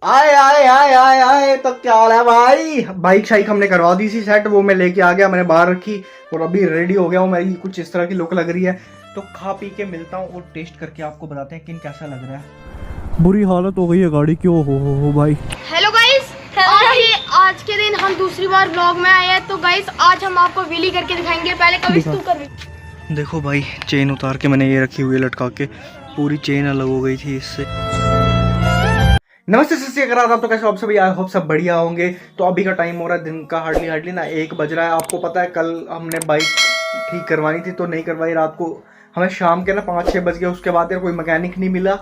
आए आए आए आए आए तो क्या हाल है भाई। बाइक शाइक हमने करवा दी सी सेट, वो मैं लेके आ गया, मैंने बाहर रखी और अभी रेडी हो गया हूँ। मेरी कुछ इस तरह की लुक लग रही है, तो खा पी के मिलता हूँ और टेस्ट करके आपको बताते हैं कि कैसा लग रहा है। बुरी हालत हो गई है गाड़ी की। हो भाई। हेलो गाइस, आज के दिन हम दूसरी बार ब्लॉग में आए हैं। तो गाइस आज हम आपको व्हीली करके दिखाएंगे। पहले कभी तू कर। देखो भाई, चेन उतार के मैंने ये रखी हुई है लटका के, पूरी चेन अलग हो गई थी इससे। नमस्ते सत श्री अकाल, आप तो कैसे हो आप सभी? आई होप सब बढ़िया होंगे। तो अभी का टाइम हो रहा है दिन का हार्डली ना 1 बज रहा है। आपको पता है कल हमने बाइक ठीक करवानी थी तो नहीं करवाई, रात को हमें शाम के ना 5-6 बज गए। उसके बाद यार कोई मैकेनिक नहीं मिला,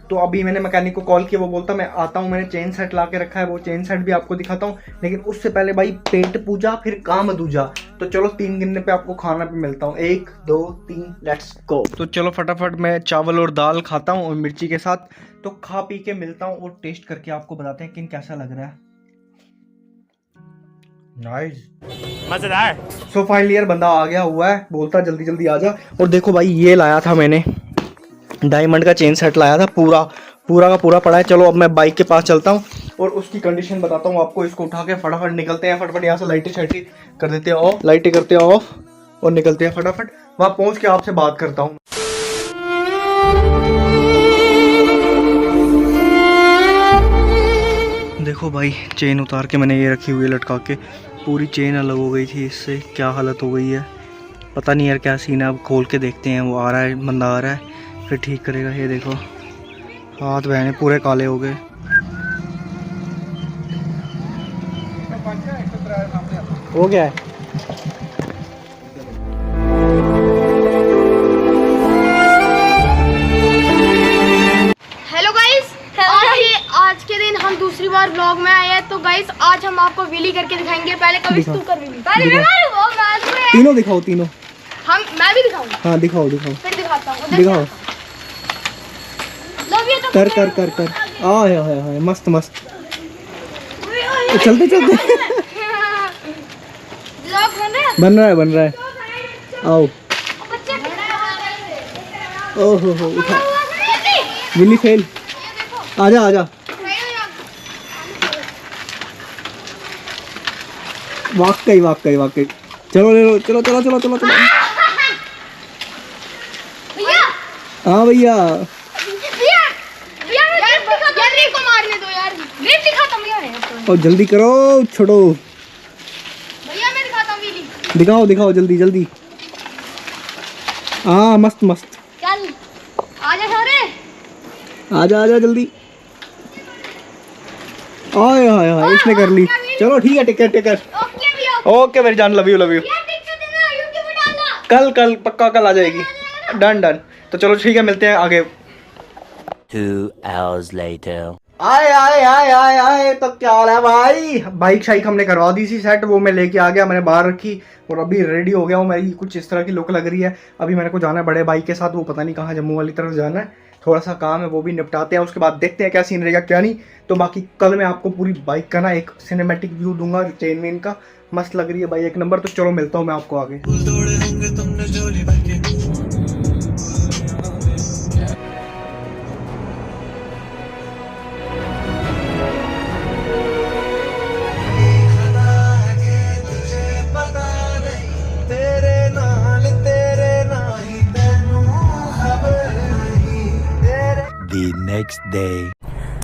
तो अभी मैंने मैकेनिक को कॉल किया, वो बोलता मैं आता हूँ। मैंने चेन सेट ला के रखा है, वो चेन सेट भी आपको दिखाता हूँ, लेकिन उससे पहले भाई पेट पूजा फिर काम दूजा। तो चलो 3 गिनने पे आपको खाना पे मिलता हूँ। 1 2 3 लेट्स गो। तो चलो फटाफट मैं चावल और दाल खाता हूँ और मिर्ची के साथ। तो खा पी के मिलता हूँ और टेस्ट करके आपको बताते हैं कि कैसा लग रहा है। नाइस, मजेदार। सो फाइनली यार बंदा आ गया हुआ है, बोलता जल्दी जल्दी आ जा। और देखो भाई, ये लाया था मैंने, डायमंड का चेन सेट लाया था, पूरा का पूरा पड़ा है। चलो अब मैं बाइक के पास चलता हूँ और उसकी कंडीशन बताता हूँ आपको। इसको उठा के फटाफट निकलते हैं, फटाफट यहाँ से लाइटें शाइटें कर देते हैं ऑफ, लाइटें करते हैं ऑफ और निकलते हैं फटाफट। वहाँ पहुँच के आपसे बात करता हूँ। देखो भाई, चेन उतार के मैंने ये रखी हुई है लटका के, पूरी चेन अलग हो गई थी इससे। क्या हालत हो गई है पता नहीं यार, क्या सीन है। अब खोल के देखते हैं। वो आ रहा है, बंदा आ रहा है, फिर ठीक करेगा। ये देखो हाथ बहने पूरे काले हो गए। हो गया है। हेलो गाइस, आज के दिन हम दूसरी बार ब्लॉग में आए हैं। तो गाइस आज हम आपको व्हीली करके दिखाएंगे। पहले कभी तू कर व्हीली। तीनों दिखाओ, तीनों। मैं भी दिखाऊंगा। हाँ दिखाओ दिखाओ फिर दिखाता हूँ। दिखाओ। तो कर कर कर कर। आए हाय हाय, मस्त मस्त। चलते चलते बन रहा है। आओ। ओहो हो, उठा। विली फेल। आजा आजा। वाकई। चलो ले लो, चलो। हाँ भैया। और जल्दी करो, छोड़ो। भैया मैं दिखाता हूँ व्हीली। दिखाओ जल्दी। हाँ मस्त। चल आजा सारे। आजा जल्दी। आए हाय, इसने कर ली। चलो ठीक है, टिकट। ओके भैया। ओके मेरी जान, लव यू। कल पक्का कल आ जाएगी। डन। तो चलो ठीक है, मिलते हैं आगे। 2 hours later. आए तो क्या हाल है भाई। बाइक शाइक हमने करवा दी सी सेट, वो मैं लेके आ गया, मैंने बाहर रखी और अभी रेडी हो गया हूँ। मेरी कुछ इस तरह की लुक लग रही है। अभी मेरे को जाना है बड़े भाई के साथ, वो पता नहीं कहाँ, जम्मू वाली तरफ जाना है। थोड़ा सा काम है, वो भी निपटाते हैं। उसके बाद देखते हैं क्या सीन रहेगा क्या नहीं। तो बाकी कल मैं आपको पूरी बाइक का ना एक सिनेमैटिक व्यू दूंगा, चेन वेन का। मस्त लग रही है भाई, 1 नंबर। तो चलो मिलता हूँ मैं आपको आगे। The next day.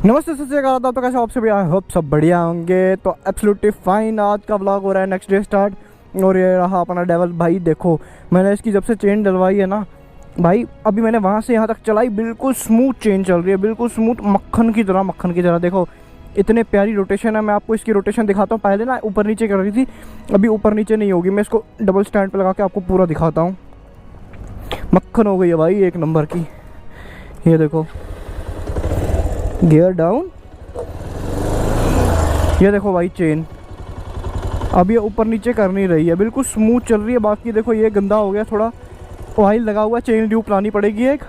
नमस्ते सत श्री अकाल, तो कैसे हो आप सभी? आई होप सब बढ़िया होंगे। तो एब्सोल्युटली फाइन। आज का व्लॉग हो रहा है नेक्स्ट डे स्टार्ट। और ये रहा अपना डेवल भाई। देखो मैंने इसकी जब से चेन डलवाई है ना भाई, अभी मैंने वहाँ से यहाँ तक चलाई, बिल्कुल स्मूथ चेन चल रही है, बिल्कुल स्मूथ, मक्खन की तरह। देखो इतने प्यारी रोटेशन है। मैं आपको इसकी रोटेशन दिखाता हूँ। पहले ना ऊपर नीचे कर रही थी, अभी ऊपर नीचे नहीं होगी। मैं इसको डबल स्टैंड पर लगा के आपको पूरा दिखाता हूँ। मक्खन हो गई है भाई, 1 नंबर की। ये देखो, गियर डाउन। ये देखो भाई चेन, अब ये ऊपर नीचे कर नहीं रही है, बिल्कुल स्मूथ चल रही है। बाकी देखो ये गंदा हो गया, थोड़ा ऑयल लगा हुआ है, चेन ड्यूब लानी पड़ेगी एक।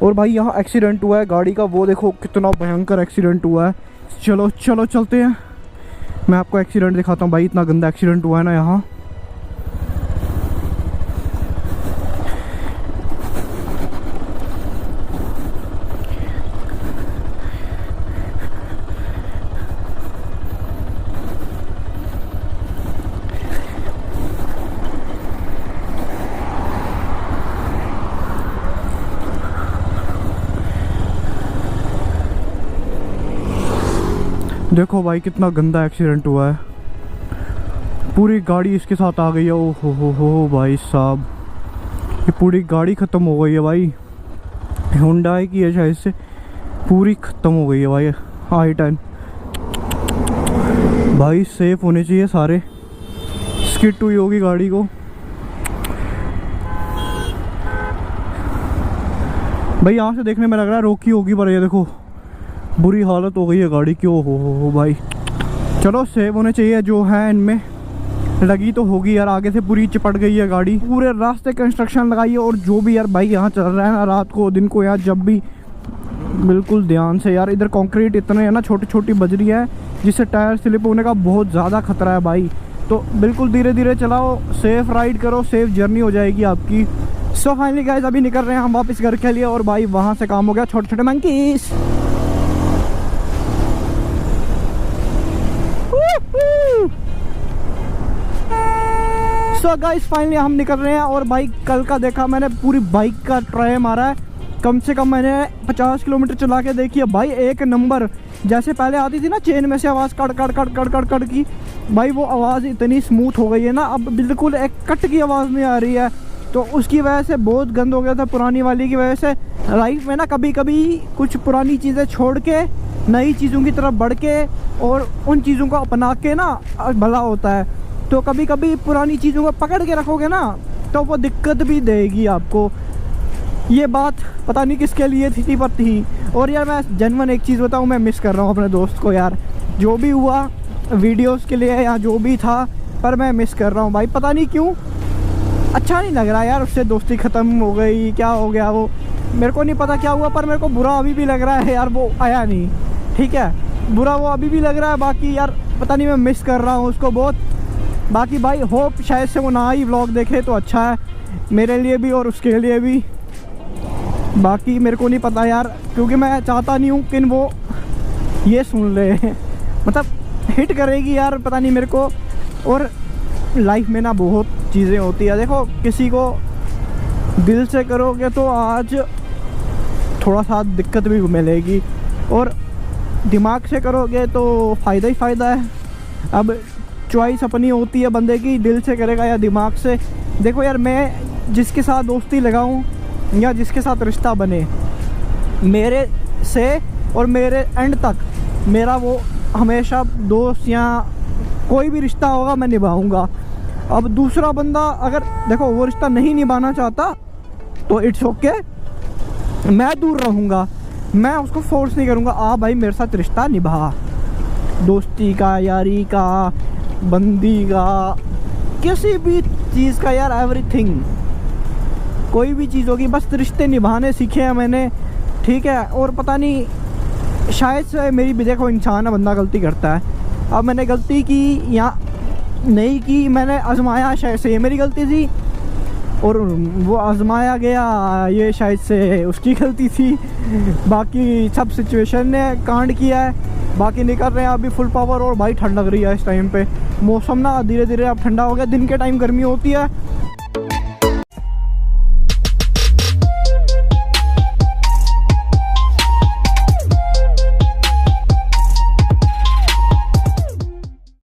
और भाई यहाँ एक्सीडेंट हुआ है गाड़ी का, वो देखो कितना भयंकर एक्सीडेंट हुआ है। चलो चलते हैं, मैं आपको एक्सीडेंट दिखाता हूँ भाई। इतना गंदा एक्सीडेंट हुआ है ना यहाँ। देखो भाई कितना गंदा एक्सीडेंट हुआ है, पूरी गाड़ी इसके साथ आ गई है। ओ हो भाई साहब, ये पूरी गाड़ी ख़त्म हो गई है भाई। हुंडई की है शायद से, पूरी ख़त्म हो गई है भाई। i10 भाई सेफ होने चाहिए सारे, स्किट हुई होगी गाड़ी को। भाई यहाँ से देखने में लग रहा है रोकी होगी, पर ये देखो बुरी हालत हो गई है गाड़ी की। ओ हो भाई, चलो सेव होने चाहिए जो है इनमें। लगी तो होगी यार, आगे से पूरी चिपट गई है गाड़ी, पूरे रास्ते कंस्ट्रक्शन लगाई है। और जो भी यार बाइक यहाँ चल रहा है ना, रात को दिन को यार, जब भी बिल्कुल ध्यान से यार। इधर कंक्रीट इतने है ना छोटी छोटी बज रही है, जिससे टायर स्लिप होने का बहुत ज़्यादा खतरा है भाई। तो बिल्कुल धीरे धीरे चलाओ, सेफ राइड करो, सेफ जर्नी हो जाएगी आपकी। सो फाइनली गाइस अभी निकल रहे हैं हम वापस घर के लिए। और भाई वहाँ से काम हो गया छोटे छोटे मंकीज। सो गाइस फाइनली हम निकल रहे हैं। और भाई कल का देखा मैंने, पूरी बाइक का ट्राई मारा है, कम से कम मैंने 50 किलोमीटर चला के देखी है भाई। एक नंबर, जैसे पहले आती थी ना चेन में से आवाज़ कड़ कड़ कड़ कड़ कड़ कड़ की, भाई वो आवाज़ इतनी स्मूथ हो गई है ना, अब बिल्कुल एक कट की आवाज़ नहीं आ रही है। तो उसकी वजह से बहुत गंद हो गया था पुरानी वाली की वजह से। लाइफ में ना कभी कभी कुछ पुरानी चीज़ें छोड़ के नई चीज़ों की तरफ बढ़ के और उन चीज़ों को अपना के ना भला होता है। तो कभी कभी पुरानी चीज़ों को पकड़ के रखोगे ना तो वो दिक्कत भी देगी आपको। ये बात पता नहीं किसके लिए थी पर थी। और यार मैं जेन्युइन एक चीज़ बताऊँ, मैं मिस कर रहा हूँ अपने दोस्त को यार। जो भी हुआ वीडियोस के लिए या जो भी था, पर मैं मिस कर रहा हूँ भाई, पता नहीं क्यों। अच्छा नहीं लग रहा यार, उससे दोस्ती ख़त्म हो गई, क्या हो गया वो मेरे को नहीं पता क्या हुआ, पर मेरे को बुरा अभी भी लग रहा है यार, वो आया नहीं। ठीक है, बुरा वो अभी भी लग रहा है। बाकी यार पता नहीं, मैं मिस कर रहा हूँ उसको बहुत। बाकी भाई होप शायद से वो ना ही व्लॉग देखे तो अच्छा है मेरे लिए भी और उसके लिए भी। बाकी मेरे को नहीं पता यार, क्योंकि मैं चाहता नहीं हूँ कि वो ये सुन ले मतलब हिट करेगी यार, पता नहीं मेरे को। और लाइफ में ना बहुत चीज़ें होती है, देखो किसी को दिल से करोगे तो आज थोड़ा सा दिक्कत भी मिलेगी, और दिमाग से करोगे तो फ़ायदा ही फ़ायदा है। अब चॉइस अपनी होती है बंदे की, दिल से करेगा या दिमाग से। देखो यार, मैं जिसके साथ दोस्ती लगाऊं या जिसके साथ रिश्ता बने, मेरे से और मेरे एंड तक मेरा वो हमेशा दोस्त या कोई भी रिश्ता होगा मैं निभाऊंगा। अब दूसरा बंदा अगर देखो वो रिश्ता नहीं निभाना चाहता तो इट्स ओके, मैं दूर रहूँगा, मैं उसको फोर्स नहीं करूँगा आ भाई मेरे साथ रिश्ता निभा। दोस्ती का, यारी का, बंदी का, किसी भी चीज़ का यार, एवरीथिंग, कोई भी चीज़ होगी, बस रिश्ते निभाने सीखे हैं मैंने। ठीक है, और पता नहीं शायद से मेरी भी, देखो इंसान है, बंदा गलती करता है। अब मैंने गलती की या नहीं की, मैंने आजमाया, शायद से ये मेरी गलती थी और वो आजमाया गया, ये शायद से उसकी गलती थी। बाकी सब सिचुएशन ने कांड किया है। बाकी निकल रहे हैं अभी फुल पावर। और भाई ठंड लग रही है इस टाइम पे, मौसम ना धीरे धीरे अब ठंडा हो गया। दिन के टाइम गर्मी होती है